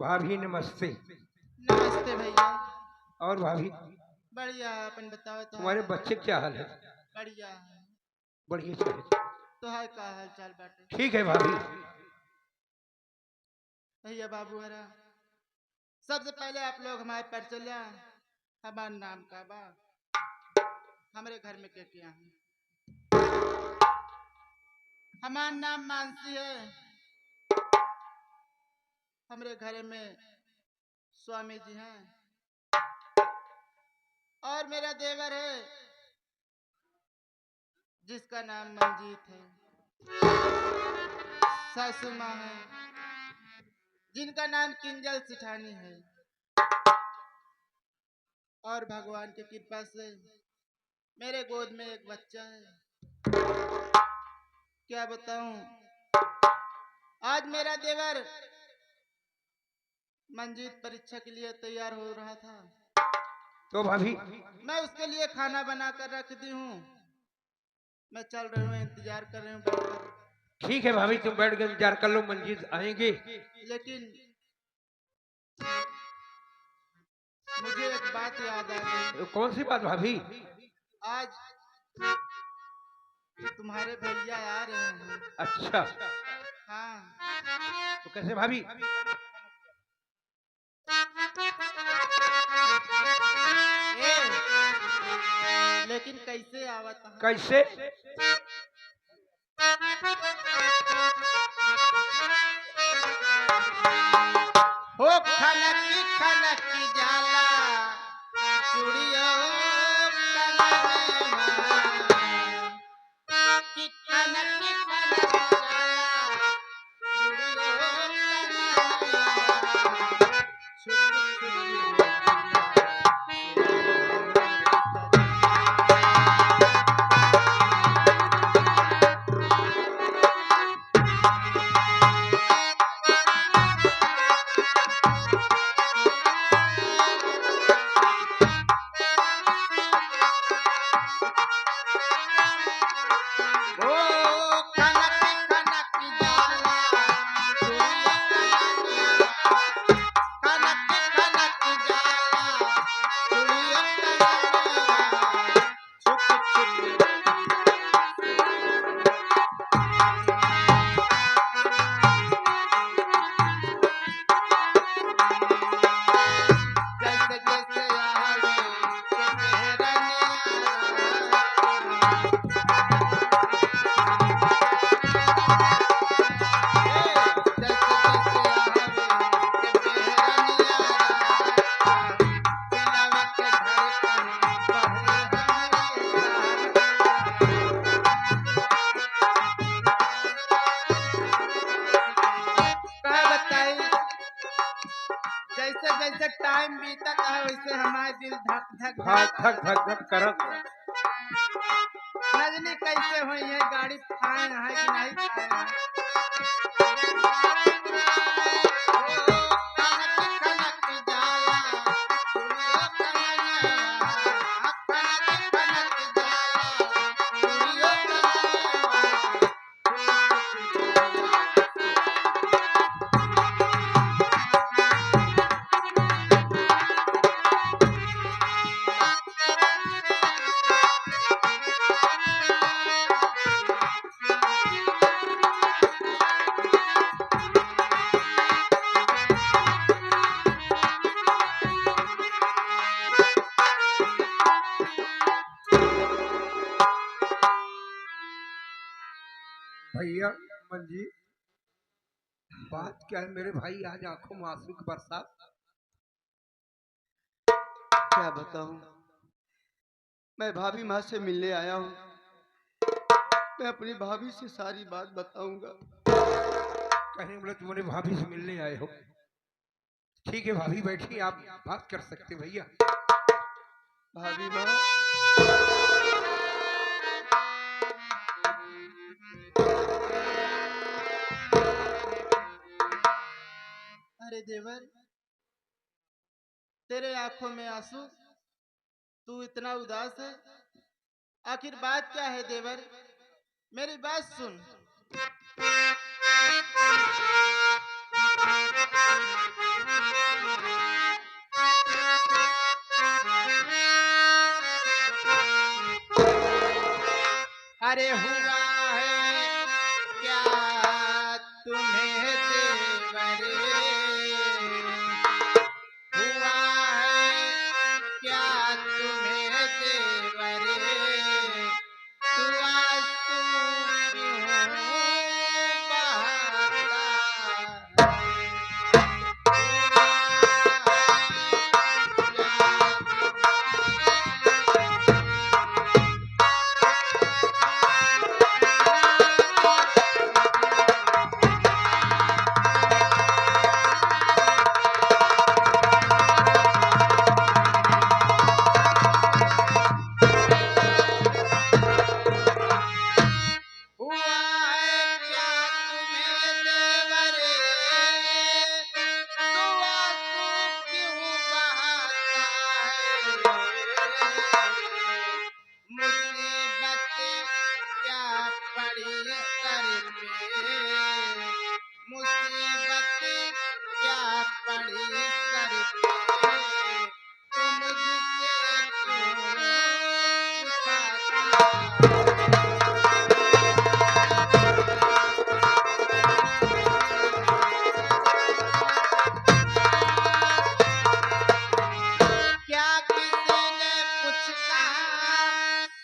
भाभी नमस्ते। नमस्ते भैया। और भाभी बढ़िया है, अपन बताओ तो। तुम्हारे बच्चे क्या हाल है? बढ़िया है। बढ़िया चाहिए। तो है का हाल चाल बाटे? ठीक है भाभी। भैया बाबू हरा, सबसे पहले आप लोग हमारे पर चलिया। हमारा नाम का बा, हमारे घर में क्या किया है? हमारा नाम मानसी है। हमारे घर में स्वामी जी हैं और मेरा देवर है जिसका नाम मंजीत है। सासू माँ है जिनका नाम किंजल सिठानी है। और भगवान की कृपा से मेरे गोद में एक बच्चा है। क्या बताऊं, आज मेरा देवर मंजीत परीक्षा के लिए तैयार हो रहा था, तो भाभी मैं उसके लिए खाना बना कर रख दी हूँ। मैं चल रही हूँ, इंतजार कर रही हूँ बैठकर। ठीक है भाभी, तुम बैठ कर इंतजार कर लो, मंजीत आएंगे। लेकिन मुझे एक बात याद आ गई। कौन सी बात भाभी? आज तुम्हारे भैया आ रहे हैं। अच्छा, हाँ। तो कैसे भाभी? लेकिन कैसे आवत है? कैसे? हो खनक जाला चूड़ियों कि खनक जाला जैसे जैसे टाइम बीतत है वैसे हमारा दिल धक धक धक धक धक धक करत। नजनी कैसे हुई है, गाड़ी खाए है कि नहीं खाए है? भैया मंजीत, बात क्या है मेरे भाई? आज आंखों में आंसू की बरसात। क्या बताऊं, मैं भाभी माँ से मिलने आया हूँ। मैं अपनी भाभी से सारी बात बताऊंगा। कहने बोले तुम्हारे भाभी से मिलने आए हो। ठीक है भाभी, बैठिए, आप बात कर सकते भैया। भाभी माँ, अरे देवर, तेरे आंखों में आंसू, तू इतना उदास है, आखिर बात क्या है देवर? मेरी बात सुन। अरे हुआ है क्या तुम्हें देवरे, हुआ है क्या तुम्हें देवरे, तू आंसू क्यों बहाता हुआ है क्या तुम्हें देवरे, तू आंसू क्यों बहाता है, मुसीबत क्या पड़ी सर पे, मुसीबत क्या पड़ी सर पे, तू मुझसे क्यों छुपाता। क्या किसी ने कुछ कहा,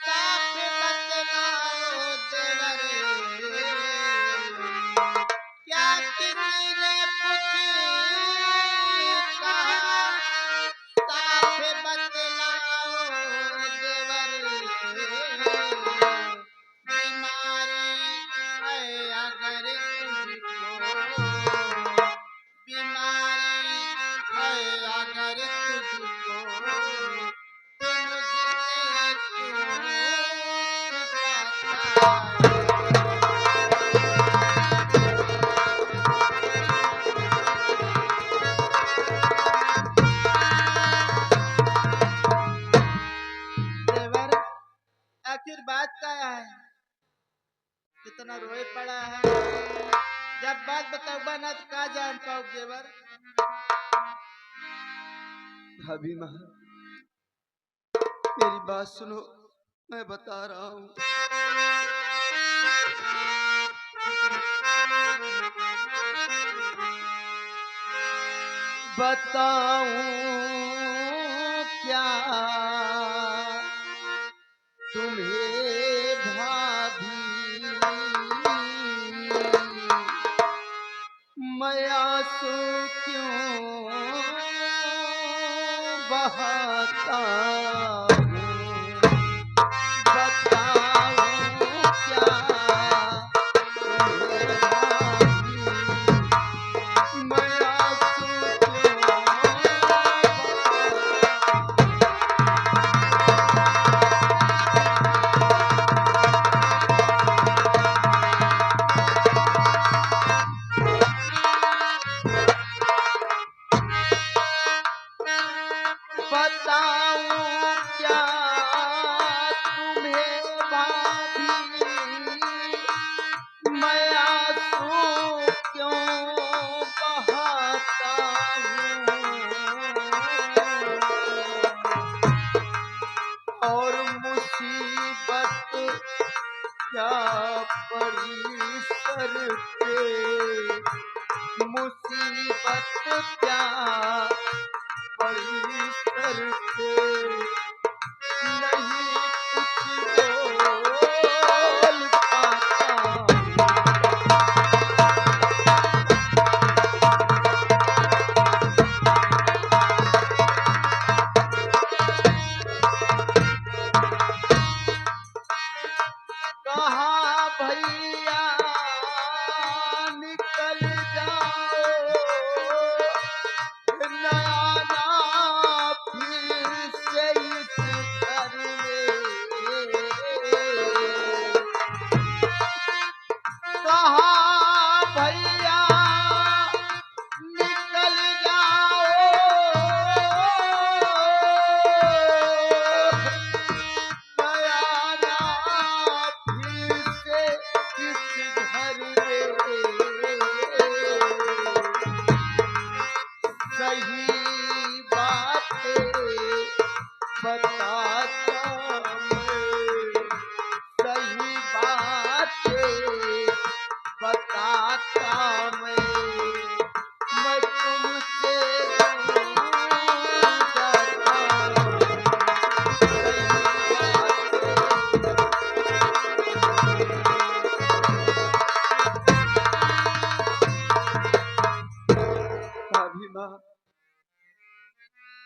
साफ बतलाओ देवरे, क्या किसी ने कुछ कहा, साफ बतलाओ देवरे, बीमारी है अगर तुझको, बीमारी है अगर तुझको, तू मुझसे क्यों छुपाता। देवर, आखिर बात क्या है, कितना रोए पड़ा है, जब बात बताऊंगा ना तो का जान पाओ देवर। भाभी माँ, मेरी बात सुनो, मैं बता रहा हूँ। बताऊं क्या तुम्हें भाभी, मैं आंसू क्यों बहाता हूँ, बताऊं क्या तुम्हें भाभी, मैं आंसू क्यों बताऊं क्या तुम्हें भाभी, मैं आंसू क्यों बहाता हूँ, और मुसीबत क्या पड़ी सर पे, मुसीबत क्या पड़ी सर पे, नहीं कुछ बोल पाता हूँ। कहा भैया निकल जाओ, नया नाम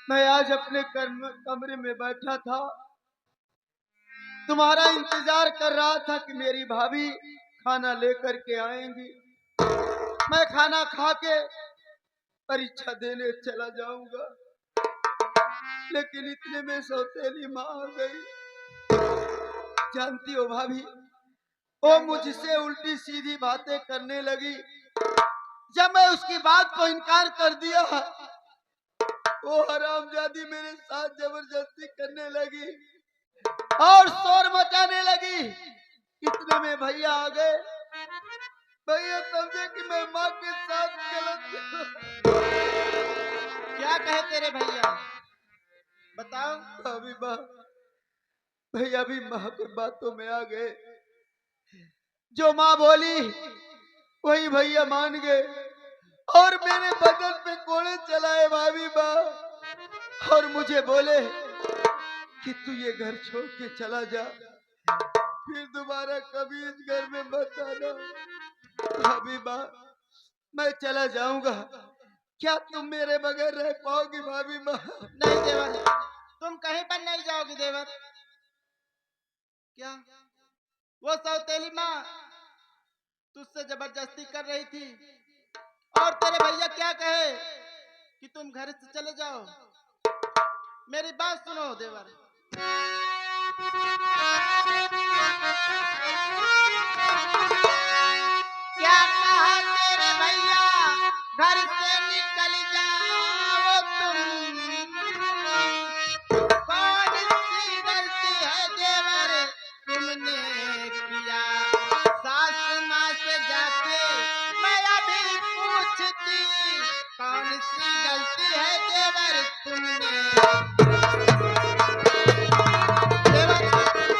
मैं आज अपने कमरे में बैठा था, तुम्हारा इंतजार कर रहा था कि मेरी भाभी खाना लेकर के आएंगी। मैं खाना खा के परीक्षा देने चला जाऊंगा, लेकिन इतने में सौतेली माँ आ गई। जानती हो भाभी, वो मुझसे उल्टी सीधी बातें करने लगी। जब मैं उसकी बात को इनकार कर दिया, वो हरामजादी मेरे साथ जबरदस्ती करने लगी और शोर मचाने लगी। इतने में भैया आ गए। भैया समझे कि मैं माँ के साथ गलत। क्या कहे तेरे भैया, बताओ। भाभी माँ, भैया भी माँ के बातों में आ गए। जो माँ बोली वही भैया मान गए और मेरे बदन पे कोड़े चलाए भाभी माँ, और मुझे बोले कि तू ये घर छोड़ के चला जा, फिर दोबारा कभी इस घर में मत आना। भाभी माँ, मैं चला जाऊंगा, क्या तुम मेरे बगैर रह पाओगी भाभी माँ? नहीं देवर, तुम कहीं पर नहीं जाओगी देवर। क्या वो सौतेली माँ तुझसे जबरदस्ती कर रही थी और तेरे भैया क्या कहे कि तुम घर से चले जाओ? मेरी बात सुनो देवर। क्या कहा तेरे भैया, घर से निकल जाओ तुम। कौन सी गलती है देवर तुमने किया? सास माँ से जाके मैं अभी पूछती, कौन सी गलती है देवर तुमने? देवर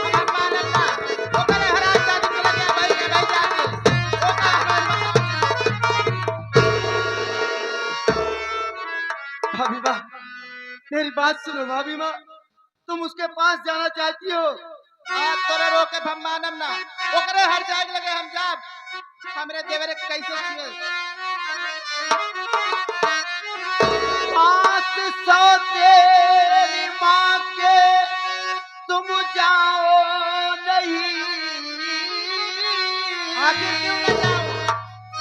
हम मानता वो करे हराम जाती चला गया भाई के भाई जाके वो का भाभी माँ, मेरी बात सुनो भाभी माँ, तुम उसके पास जाना चाहती हो? आप तोरे रोके हम मानम ना, ओकरे हर जाग लगे हम जाब। हमरे देवरे कैसे छिए? पास सौतेली माँ के तुम जाओ नहीं, आखिर क्यों न जाऊं?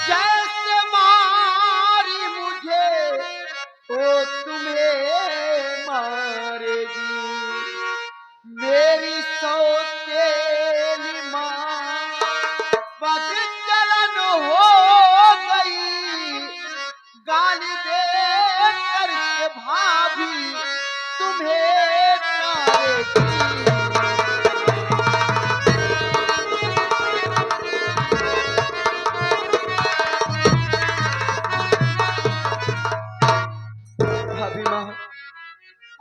जैसे मारी मुझे वो तुम्हें मारेगी। मेरी सौतेली माँ पग जलन हो गई, गाली दे करके भाभी तुम्हें मारेगी। भाभी माँ,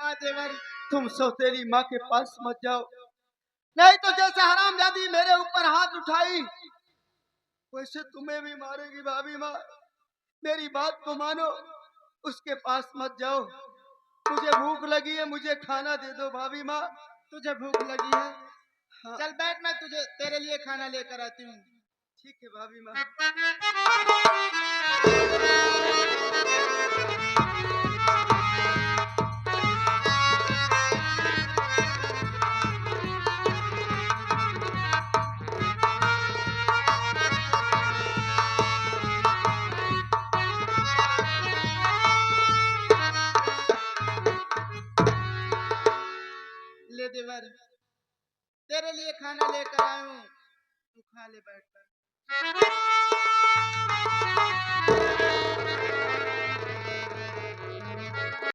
हाँ देवर, तुम सौतेली माँ के पास मत जाओ, नहीं तो जैसे हरामजादी मेरे ऊपर हाथ उठाई वैसे तुम्हें भी मारेगी। भाभी माँ, मेरी बात को मानो, उसके पास मत जाओ। मुझे भूख लगी है, मुझे खाना दे दो भाभी माँ। तुझे भूख लगी है? हाँ, चल बैठ, मैं तुझे तेरे लिए खाना लेकर आती हूँ। ठीक है भाभी माँ। ले देवर, तेरे लिए खाना लेकर आया हूँ, तू खा ले बैठ कर।